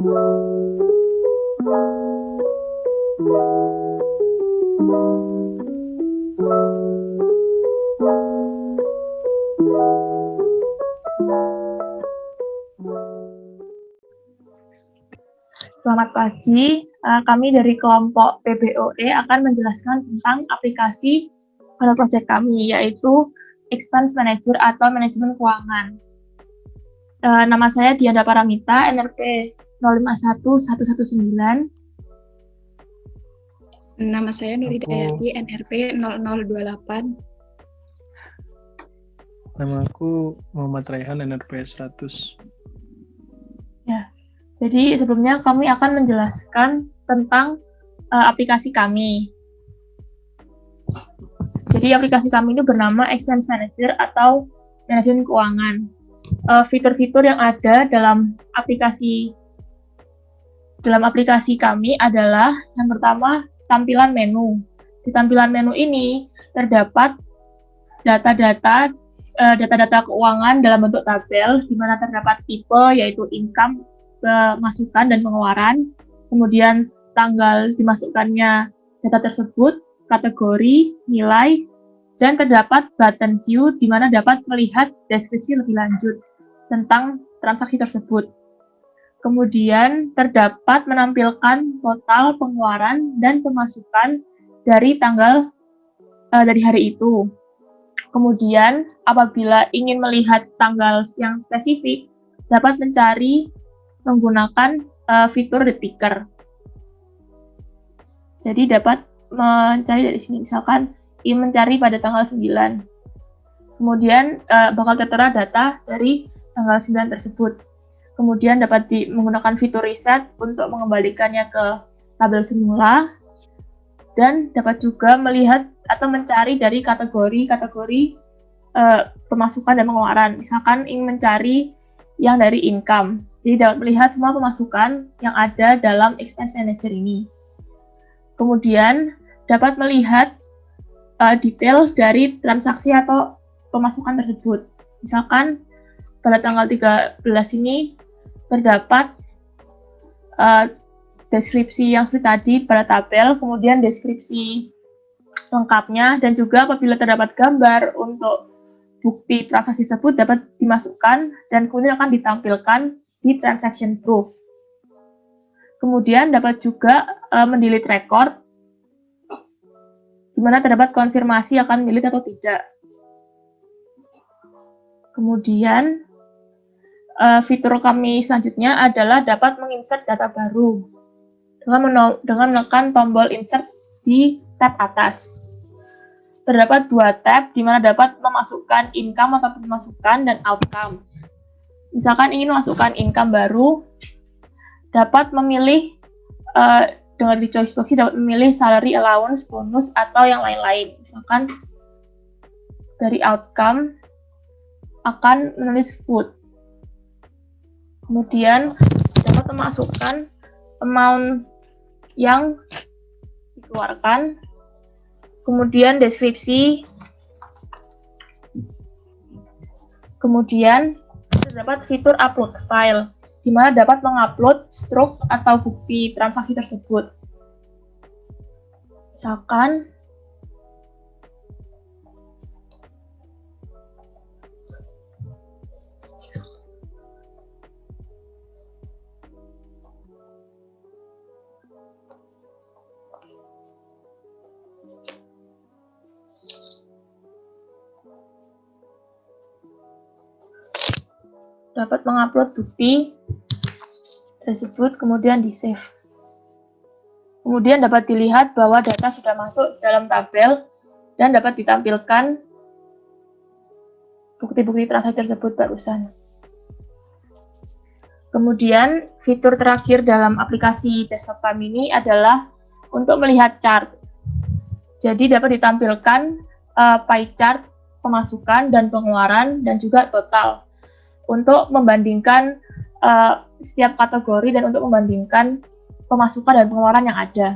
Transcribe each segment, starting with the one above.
Selamat pagi, kami dari kelompok PBOE akan menjelaskan tentang aplikasi pada proyek kami, yaitu Expense Manager atau Manajemen Keuangan. Nama saya Dianda Paramita, NRP 051119. Nama saya Nur Hidayati, NRP 0028. Nama aku Muhammad Raihan, NRP 100. Ya, jadi sebelumnya kami akan menjelaskan tentang aplikasi kami. Jadi aplikasi kami ini bernama Expense Manager atau Manajemen Keuangan. Fitur-fitur yang ada dalam aplikasi kami adalah yang pertama, tampilan menu. Di tampilan menu ini terdapat data-data keuangan dalam bentuk tabel, di mana terdapat tipe yaitu income, pemasukan dan pengeluaran, kemudian tanggal dimasukkannya data tersebut, kategori, nilai, dan terdapat button view di mana dapat melihat deskripsi lebih lanjut tentang transaksi tersebut. Kemudian terdapat menampilkan total pengeluaran dan pemasukan dari dari hari itu. Kemudian apabila ingin melihat tanggal yang spesifik, dapat mencari menggunakan fitur The Picker. Jadi dapat mencari dari sini, misalkan ingin mencari pada tanggal 9. Kemudian bakal tertera data dari tanggal 9 tersebut. Kemudian dapat menggunakan fitur reset untuk mengembalikannya ke tabel semula. Dan dapat juga melihat atau mencari dari kategori pemasukan dan pengeluaran. Misalkan ingin mencari yang dari income. Jadi dapat melihat semua pemasukan yang ada dalam Expense Manager ini. Kemudian dapat melihat detail dari transaksi atau pemasukan tersebut. Misalkan pada tanggal 13 ini terdapat deskripsi yang seperti tadi pada tabel, kemudian deskripsi lengkapnya, dan juga apabila terdapat gambar untuk bukti transaksi tersebut dapat dimasukkan dan kemudian akan ditampilkan di transaction proof. Kemudian dapat juga mendelete record, di mana terdapat konfirmasi akan delete atau tidak. Kemudian fitur kami selanjutnya adalah dapat menginsert data baru dengan menekan tombol insert di tab atas. Terdapat 2 tab di mana dapat memasukkan income atau pemasukan dan outcome. Misalkan ingin memasukkan income baru, dapat memilih dengan di choice box dapat memilih salary allowance, bonus, atau yang lain-lain. Misalkan dari outcome akan menulis food. Kemudian dapat memasukkan amount yang dikeluarkan, kemudian deskripsi, kemudian terdapat fitur upload file, di mana dapat mengupload struk atau bukti transaksi tersebut. Misalkan dapat mengupload bukti tersebut, kemudian di-save. Kemudian dapat dilihat bahwa data sudah masuk dalam tabel dan dapat ditampilkan bukti-bukti transaksi tersebut barusan. Kemudian fitur terakhir dalam aplikasi desktop kami ini adalah untuk melihat chart. Jadi dapat ditampilkan pie chart pemasukan dan pengeluaran dan juga total untuk membandingkan setiap kategori dan untuk membandingkan pemasukan dan pengeluaran yang ada.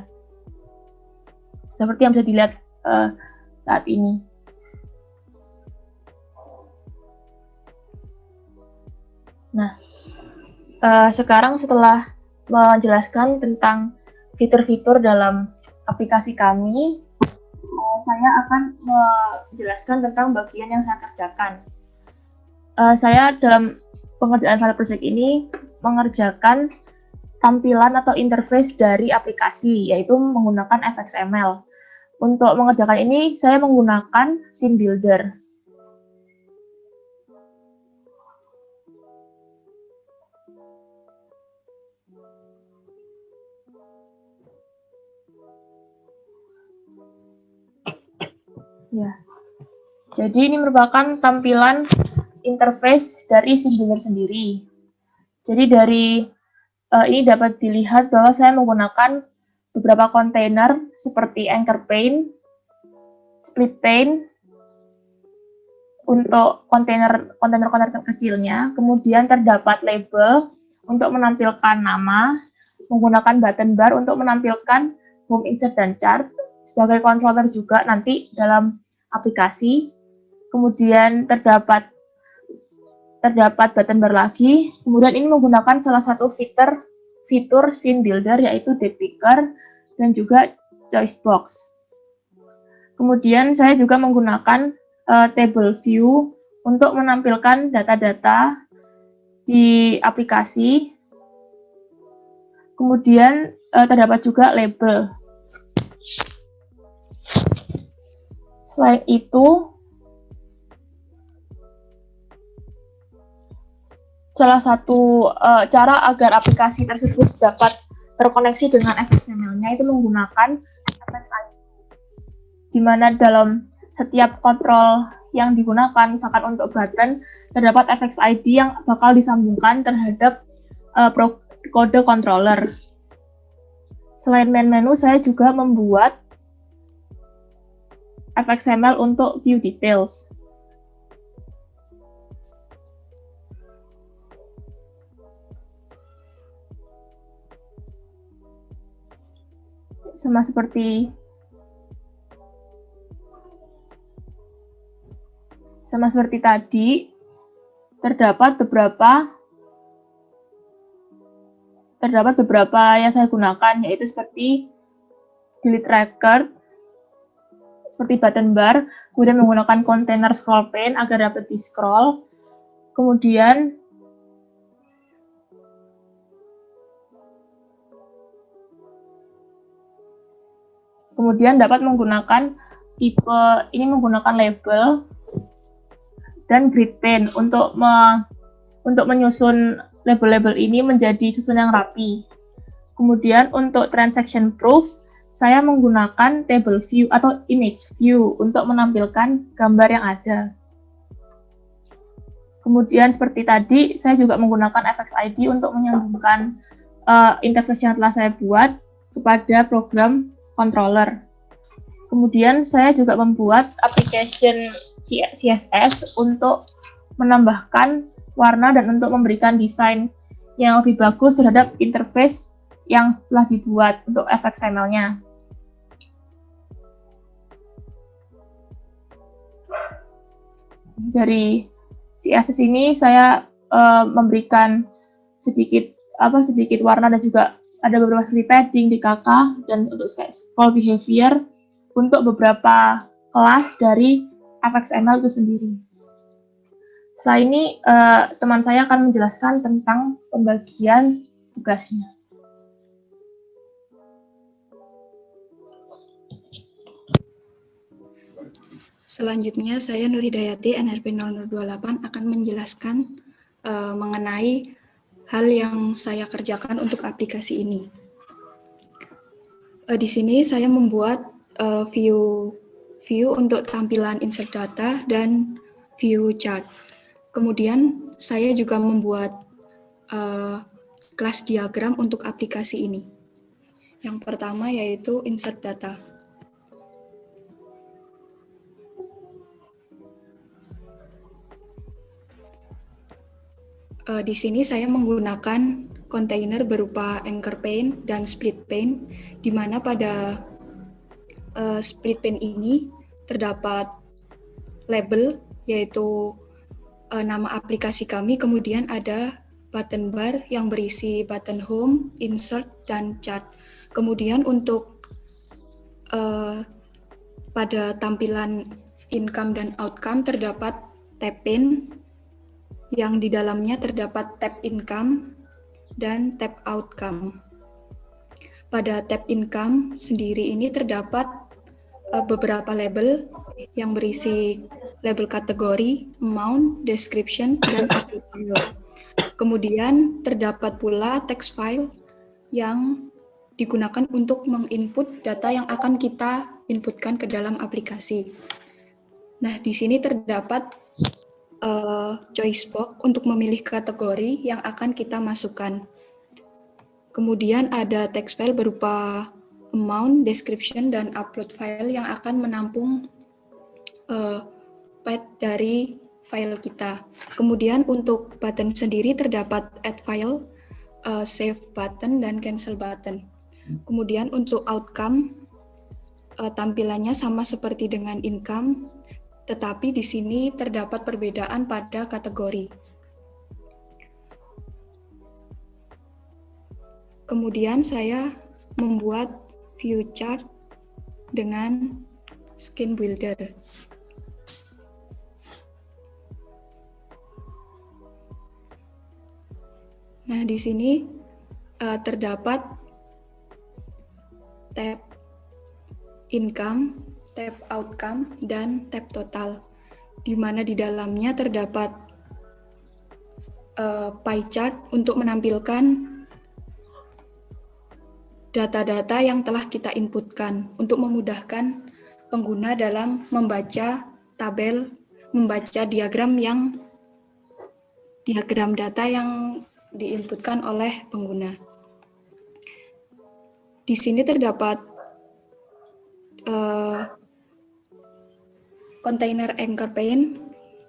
Seperti yang bisa dilihat saat ini. Nah, sekarang setelah menjelaskan tentang fitur-fitur dalam aplikasi kami. Saya akan menjelaskan tentang bagian yang saya kerjakan. Saya dalam pengerjaan file project ini mengerjakan tampilan atau interface dari aplikasi, yaitu menggunakan FXML. Untuk mengerjakan ini, saya menggunakan scene builder. Ya, jadi ini merupakan tampilan interface dari scene builder sendiri. Jadi dari ini dapat dilihat bahwa saya menggunakan beberapa kontainer seperti anchor pane, split pane untuk kontainer kecilnya. Kemudian terdapat label untuk menampilkan nama, menggunakan button bar untuk menampilkan home, insert, dan chart sebagai controller juga nanti dalam aplikasi. Kemudian terdapat button bar lagi. Kemudian ini menggunakan salah satu fitur scene builder, yaitu date picker dan juga choice box. Kemudian saya juga menggunakan table view untuk menampilkan data-data di aplikasi. Kemudian terdapat juga label. Selain itu, salah satu cara agar aplikasi tersebut dapat terkoneksi dengan FXML-nya itu menggunakan FXID, di mana dalam setiap kontrol yang digunakan, misalkan untuk button, terdapat FXID yang bakal disambungkan terhadap kode controller. Selain main menu, saya juga membuat FXML untuk view details. Sama seperti tadi, terdapat beberapa yang saya gunakan, yaitu seperti delete record, seperti button bar, kemudian menggunakan container scroll pane agar dapat di scroll, kemudian dapat menggunakan menggunakan label dan grid pane untuk menyusun label-label ini menjadi susun yang rapi. Kemudian untuk transaction proof, saya menggunakan table view atau image view untuk menampilkan gambar yang ada. Kemudian seperti tadi, saya juga menggunakan FXID untuk menyambungkan interface yang telah saya buat kepada program controller. Kemudian saya juga membuat application CSS untuk menambahkan warna dan untuk memberikan desain yang lebih bagus terhadap interface yang telah dibuat untuk FXML-nya. Dari CSS ini saya memberikan sedikit warna dan juga ada beberapa padding di KK dan untuk scroll behavior untuk beberapa kelas dari FXML itu sendiri. Setelah ini teman saya akan menjelaskan tentang pembagian tugasnya. Selanjutnya, saya Nur Hidayati, NRP 0028, akan menjelaskan mengenai hal yang saya kerjakan untuk aplikasi ini. Di sini saya membuat view untuk tampilan insert data dan view chart. Kemudian saya juga membuat kelas diagram untuk aplikasi ini. Yang pertama yaitu insert data. Di sini saya menggunakan kontainer berupa anchor pane dan split pane, di mana pada split pane ini terdapat label, yaitu nama aplikasi kami, kemudian ada button bar yang berisi button home, insert, dan chart. Kemudian untuk pada tampilan income dan outcome terdapat tab pane yang di dalamnya terdapat tab income dan tab outcome. Pada tab income sendiri ini terdapat beberapa label yang berisi label kategori, amount, description, dan upload file. Kemudian terdapat pula text file yang digunakan untuk menginput data yang akan kita inputkan ke dalam aplikasi. Nah, di sini terdapat choice box untuk memilih kategori yang akan kita masukkan. Kemudian ada text file berupa amount, description, dan upload file yang akan menampung path dari file kita. Kemudian untuk button sendiri terdapat add file, save button, dan cancel button. Kemudian untuk outcome tampilannya sama seperti dengan income, tetapi di sini terdapat perbedaan pada kategori. Kemudian saya membuat view chart dengan Skin Builder. Nah, di sini terdapat tab income, tab outcome, dan tab total, di mana di dalamnya terdapat pie chart untuk menampilkan data-data yang telah kita inputkan untuk memudahkan pengguna dalam membaca tabel, membaca diagram data yang diinputkan oleh pengguna. Di sini terdapat kontainer anchor pane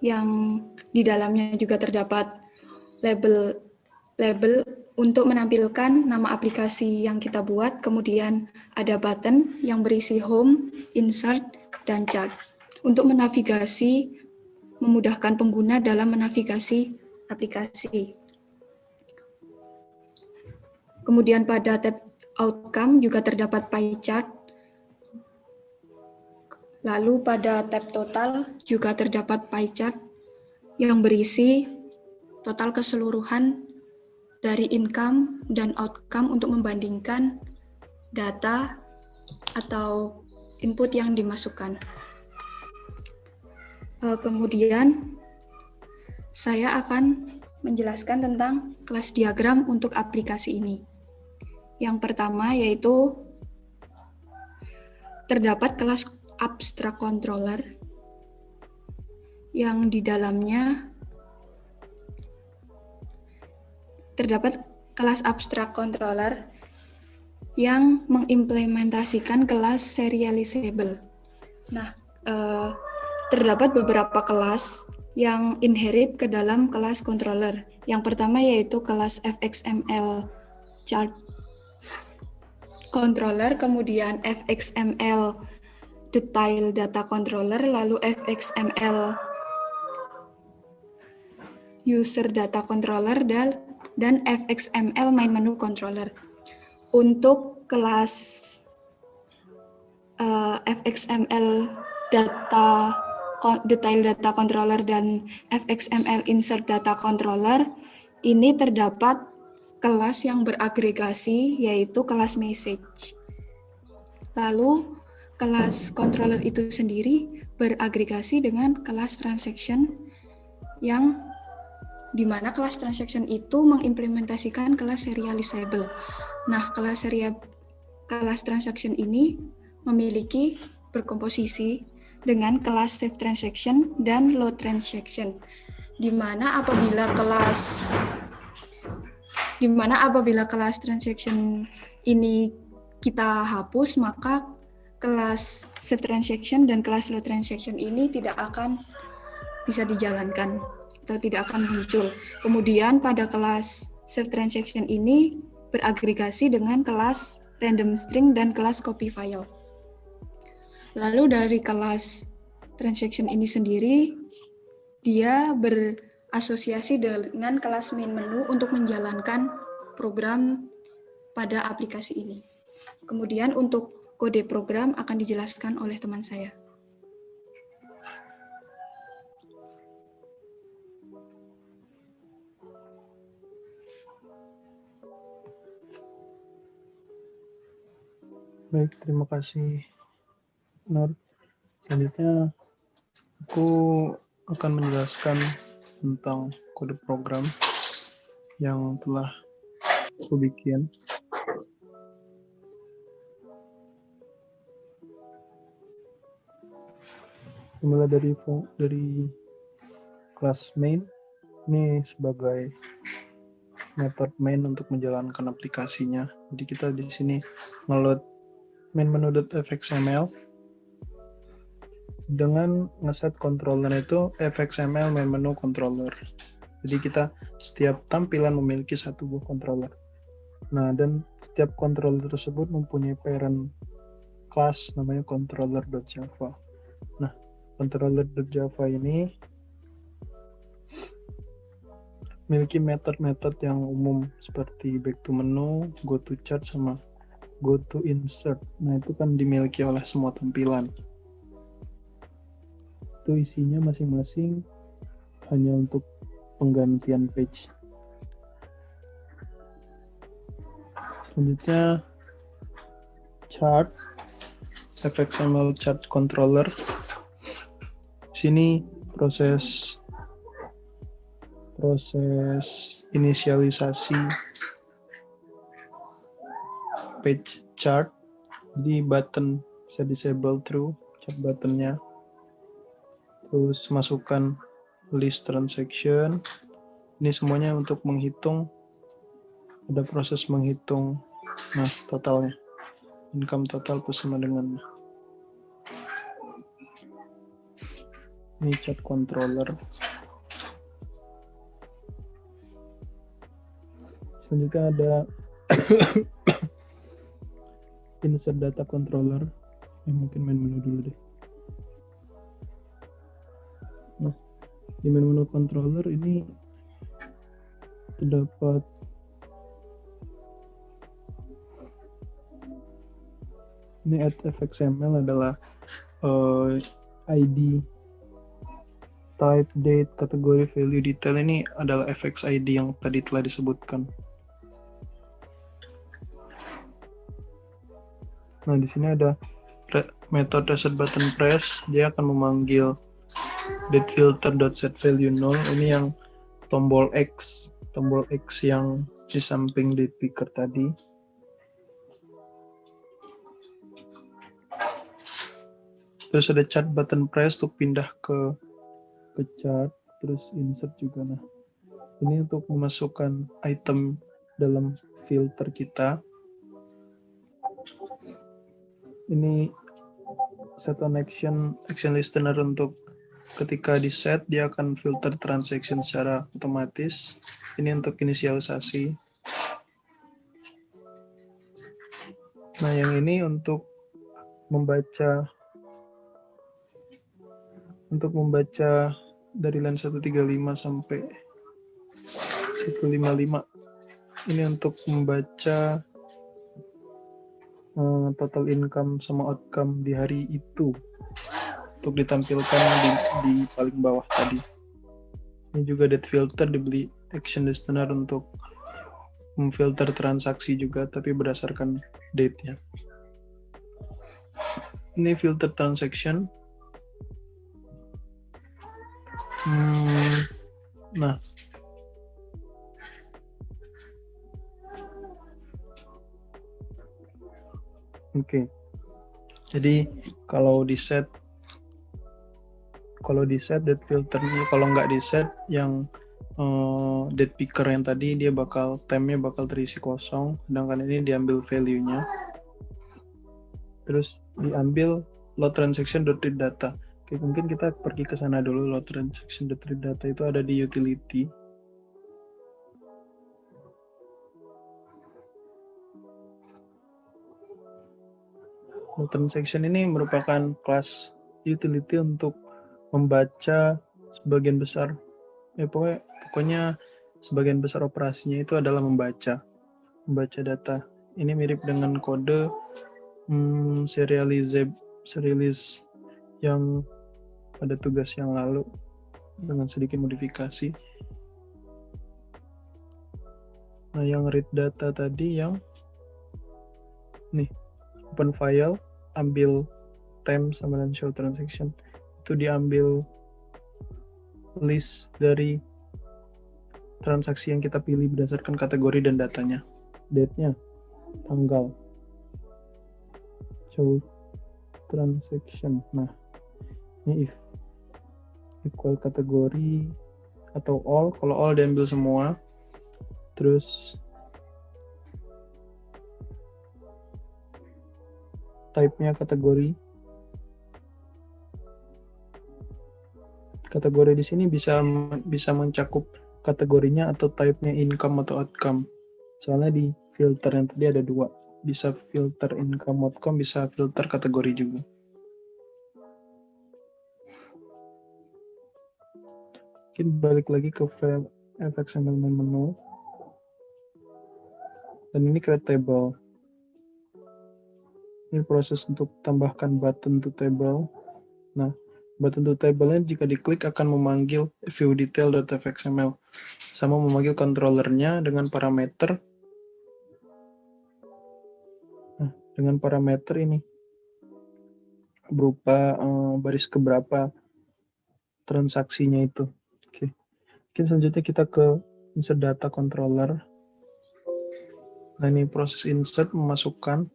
yang di dalamnya juga terdapat label untuk menampilkan nama aplikasi yang kita buat. Kemudian ada button yang berisi home, insert, dan chart untuk menavigasi, memudahkan pengguna dalam menavigasi aplikasi. Kemudian pada tab outcome juga terdapat pie chart. Lalu pada tab total juga terdapat pie chart yang berisi total keseluruhan dari income dan outcome untuk membandingkan data atau input yang dimasukkan. Kemudian saya akan menjelaskan tentang kelas diagram untuk aplikasi ini. Yang pertama yaitu terdapat kelas abstract controller yang di dalamnya terdapat kelas abstract controller yang mengimplementasikan kelas serializable. Nah, terdapat beberapa kelas yang inherit ke dalam kelas controller. Yang pertama yaitu kelas fxml chart controller, kemudian fxml detail data controller, lalu fxml user data controller, dan fxml main menu controller. Untuk kelas fxml detail data controller dan fxml insert data controller ini terdapat kelas yang beragregasi yaitu kelas message. Lalu kelas controller itu sendiri beragregasi dengan kelas transaction yang di mana kelas transaction itu mengimplementasikan kelas serializable. Nah, kelas transaction ini memiliki berkomposisi dengan kelas save transaction dan load transaction, di mana apabila kelas transaction ini kita hapus, maka kelas save transaction dan kelas load transaction ini tidak akan bisa dijalankan atau tidak akan muncul. Kemudian pada kelas save transaction ini beragregasi dengan kelas random string dan kelas copy file. Lalu dari kelas transaction ini sendiri, dia asosiasi dengan kelas main menu untuk menjalankan program pada aplikasi ini. Kemudian untuk kode program akan dijelaskan oleh teman saya. Baik, terima kasih, Nur. Selanjutnya, aku akan menjelaskan tentang kode program yang telah aku bikin. Mulai dari kelas main, ini sebagai metode main untuk menjalankan aplikasinya. Jadi kita di sini ngeload main menu.fxml dengan ngeset controller itu fxml main menu controller. Jadi kita setiap tampilan memiliki satu buah controller. Nah, dan setiap controller tersebut mempunyai parent class namanya controller.java. Nah, controller.java ini memiliki metode-metode yang umum seperti back to menu, go to chart, sama go to insert. Nah, itu kan dimiliki oleh semua tampilan. Itu isinya masing-masing hanya untuk penggantian page. Selanjutnya chart, fxml chart controller. Sini proses inisialisasi page chart. Jadi button saya disable true, chart buttonnya. Terus masukkan list transaction. Ini semuanya untuk menghitung, ada proses menghitung totalnya, income total plus sama dengan ini chart controller. Selanjutnya ada insert data controller. Mungkin main menu dulu deh. Nah, di menu controller ini terdapat ini add fxml adalah ID, type, date, kategori, value, detail. Ini adalah fx ID yang tadi telah disebutkan. Nah, di sini ada metode reset button press. Dia akan memanggil dateFilter.setValue 0. Ini yang tombol X yang di samping date picker tadi. Terus ada chart button press untuk pindah ke chart, terus insert juga. Nah, ini untuk memasukkan item dalam filter kita. Ini set on action listener untuk ketika di set dia akan filter transaction secara otomatis. Ini untuk inisialisasi. Nah, yang ini untuk membaca dari line 135 sampai 155. Ini untuk membaca total income sama outcome di hari itu untuk ditampilkan di paling bawah tadi. Ini juga date filter dibeli action listener untuk memfilter transaksi juga, tapi berdasarkan date-nya. Ini filter transaction. Nah, oke. Jadi kalau di set date filternya, kalau nggak di set yang date picker yang tadi dia time-nya bakal terisi kosong, sedangkan ini diambil value-nya. Terus diambil load transaction.read data. Oke, mungkin kita pergi ke sana dulu. Load transaction.read data itu ada di utility. Load transaction ini merupakan kelas utility untuk membaca sebagian besar Pokoknya sebagian besar operasinya itu adalah membaca data. Ini mirip dengan kode serialize yang pada tugas yang lalu dengan sedikit modifikasi. Nah, yang read data tadi yang nih, open file, ambil temp sama dan show transaction. Itu diambil list dari transaksi yang kita pilih berdasarkan kategori dan datanya. Date-nya, tanggal, show transaction. Nah, ini if equal kategori atau all. Kalau all diambil semua, terus type-nya kategori. Kategori di sini bisa mencakup kategorinya atau type-nya income atau outcome. Soalnya di filter yang tadi ada 2. Bisa filter income outcome, bisa filter kategori juga. Mungkin balik lagi ke file fxml main menu. Dan ini create table. Ini proses untuk tambahkan button to table. Nah, button to table-nya jika diklik akan memanggil viewDetail.fxml. Sama memanggil controllernya dengan parameter. Nah, dengan parameter ini berupa baris keberapa transaksinya itu. Oke. Mungkin selanjutnya kita ke insert data controller. Nah, ini proses insert, memasukkan.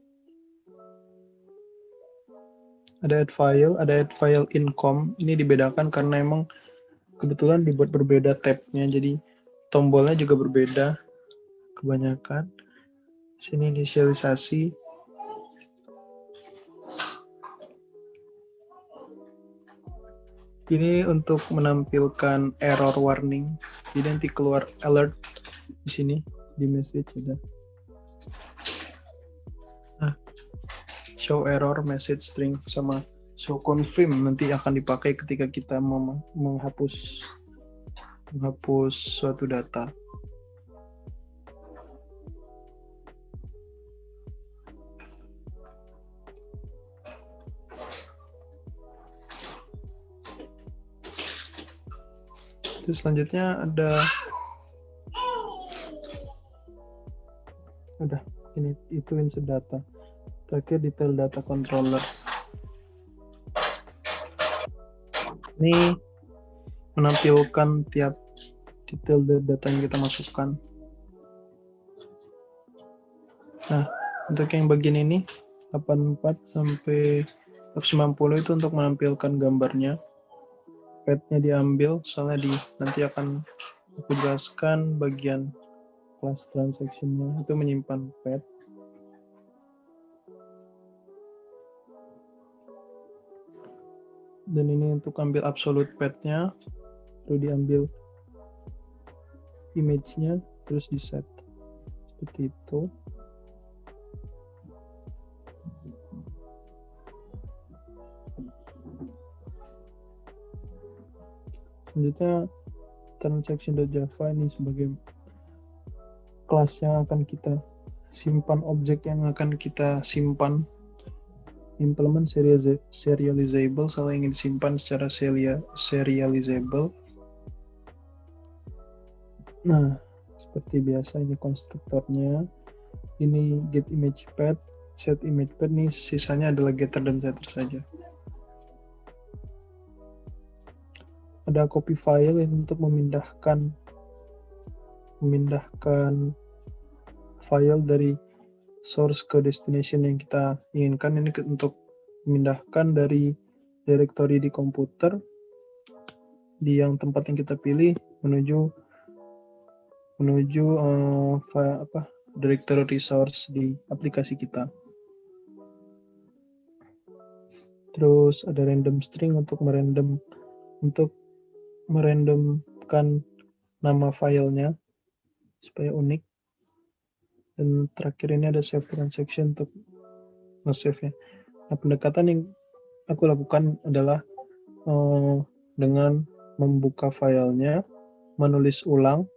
Ada add file income. Ini dibedakan karena emang kebetulan dibuat berbeda tab-nya, jadi tombolnya juga berbeda kebanyakan. Sini inisialisasi. Ini untuk menampilkan error warning. Jadi nanti keluar alert di sini di message ada. Nah, show error message string sama show confirm nanti akan dipakai ketika kita menghapus suatu data. Terus selanjutnya ada ini itu insert data. Terakhir detail data controller. Ini menampilkan tiap detail data yang kita masukkan. Nah, untuk yang bagian ini 84 sampai 190 itu untuk menampilkan gambarnya. Pad-nya diambil, soalnya nanti akan aku jelaskan bagian class transaction-nya itu menyimpan pad. Dan ini untuk ambil absolute pad-nya, lalu diambil image-nya, terus di set seperti itu. Selanjutnya transaction.java ini sebagai kelas yang akan kita simpan, objek yang akan kita simpan. Implement serializable, kalau ingin disimpan secara serializable. Nah, seperti biasa ini konstruktornya. Ini get image path, set image path, nih sisanya adalah getter dan setter saja. Ada copy file yang untuk memindahkan file dari source ke destination yang kita inginkan. Ini untuk memindahkan dari directory di komputer di yang tempat yang kita pilih menuju directory resource di aplikasi kita. Terus ada random string untuk merandomkan nama filenya supaya unik. Dan terakhir ini ada save transaction untuk nge-save-nya. Nah, pendekatan yang aku lakukan adalah dengan membuka filenya, menulis ulang.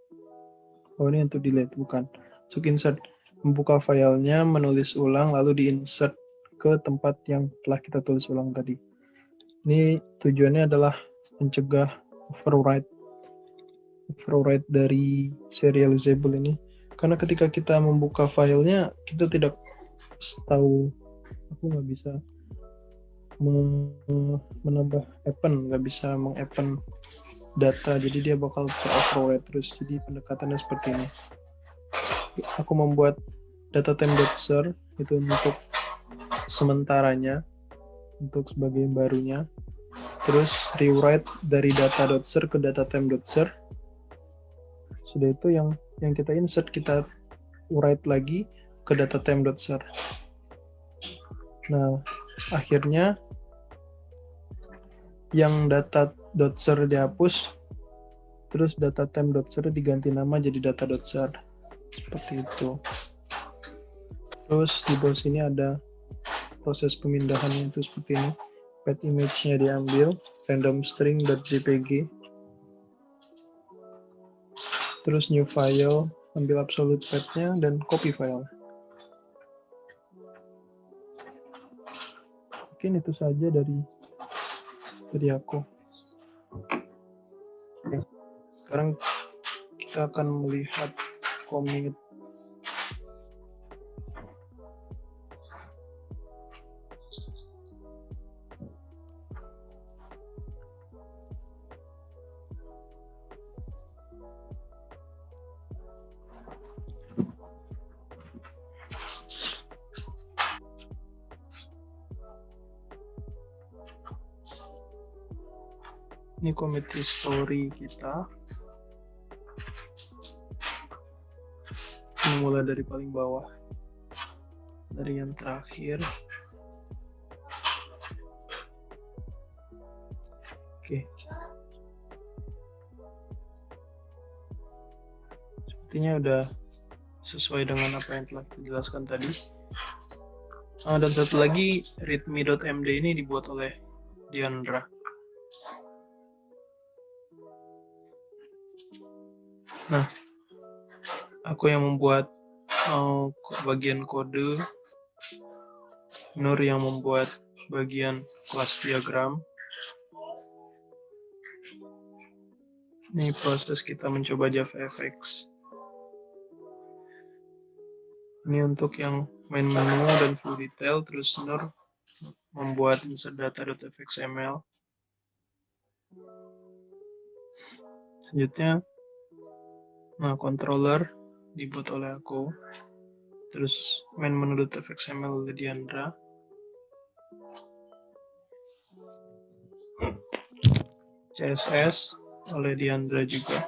Oh, ini untuk delete, bukan. Masuk insert, membuka filenya, menulis ulang, lalu di-insert ke tempat yang telah kita tulis ulang tadi. Ini tujuannya adalah mencegah overwrite dari serializable ini. Karena ketika kita membuka filenya, kita tidak tahu, aku nggak bisa menambah append, nggak bisa meng-append data, jadi dia bakal ter-overwrite terus. Jadi pendekatannya seperti ini. Aku membuat datatem.ser itu untuk sementaranya, untuk sebagai barunya. Terus rewrite dari data.ser ke datatem.ser. Sudah itu yang kita insert, kita write lagi ke datatem.ser. Nah, akhirnya yang data.ser dihapus, terus datatem.ser diganti nama jadi data.ser. Seperti itu. Terus di bawah sini ada proses pemindahannya, itu seperti ini. Path image-nya diambil, random string.jpg. Terus new file, ambil absolute path-nya dan copy file. Mungkin itu saja dari aku. Oke. Sekarang kita akan melihat commit. Ini commit history kita. Mulai dari paling bawah, dari yang terakhir. Oke. Sepertinya udah sesuai dengan apa yang telah dijelaskan tadi. Dan satu lagi, readme.md ini dibuat oleh Diandra. Nah, aku yang membuat bagian kode, Nur yang membuat bagian kelas diagram. Ini proses kita mencoba JavaFX. Ini untuk yang main menu dan full detail, terus Nur membuat insert data.fxml. Selanjutnya, controller dibuat oleh aku. Terus main menu.fxml oleh Diandra. CSS oleh Diandra juga.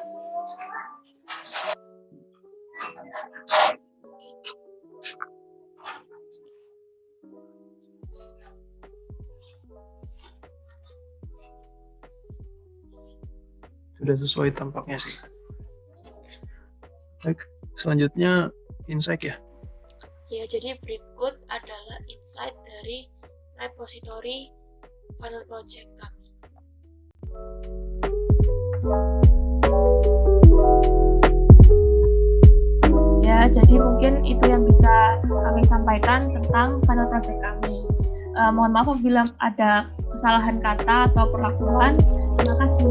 Sudah sesuai tampaknya sih. Baik, selanjutnya insight ya. Ya, jadi berikut adalah insight dari repository final project kami. Ya, jadi mungkin itu yang bisa kami sampaikan tentang final project kami. Mohon maaf apabila ada kesalahan kata atau perlakuan. Terima kasih.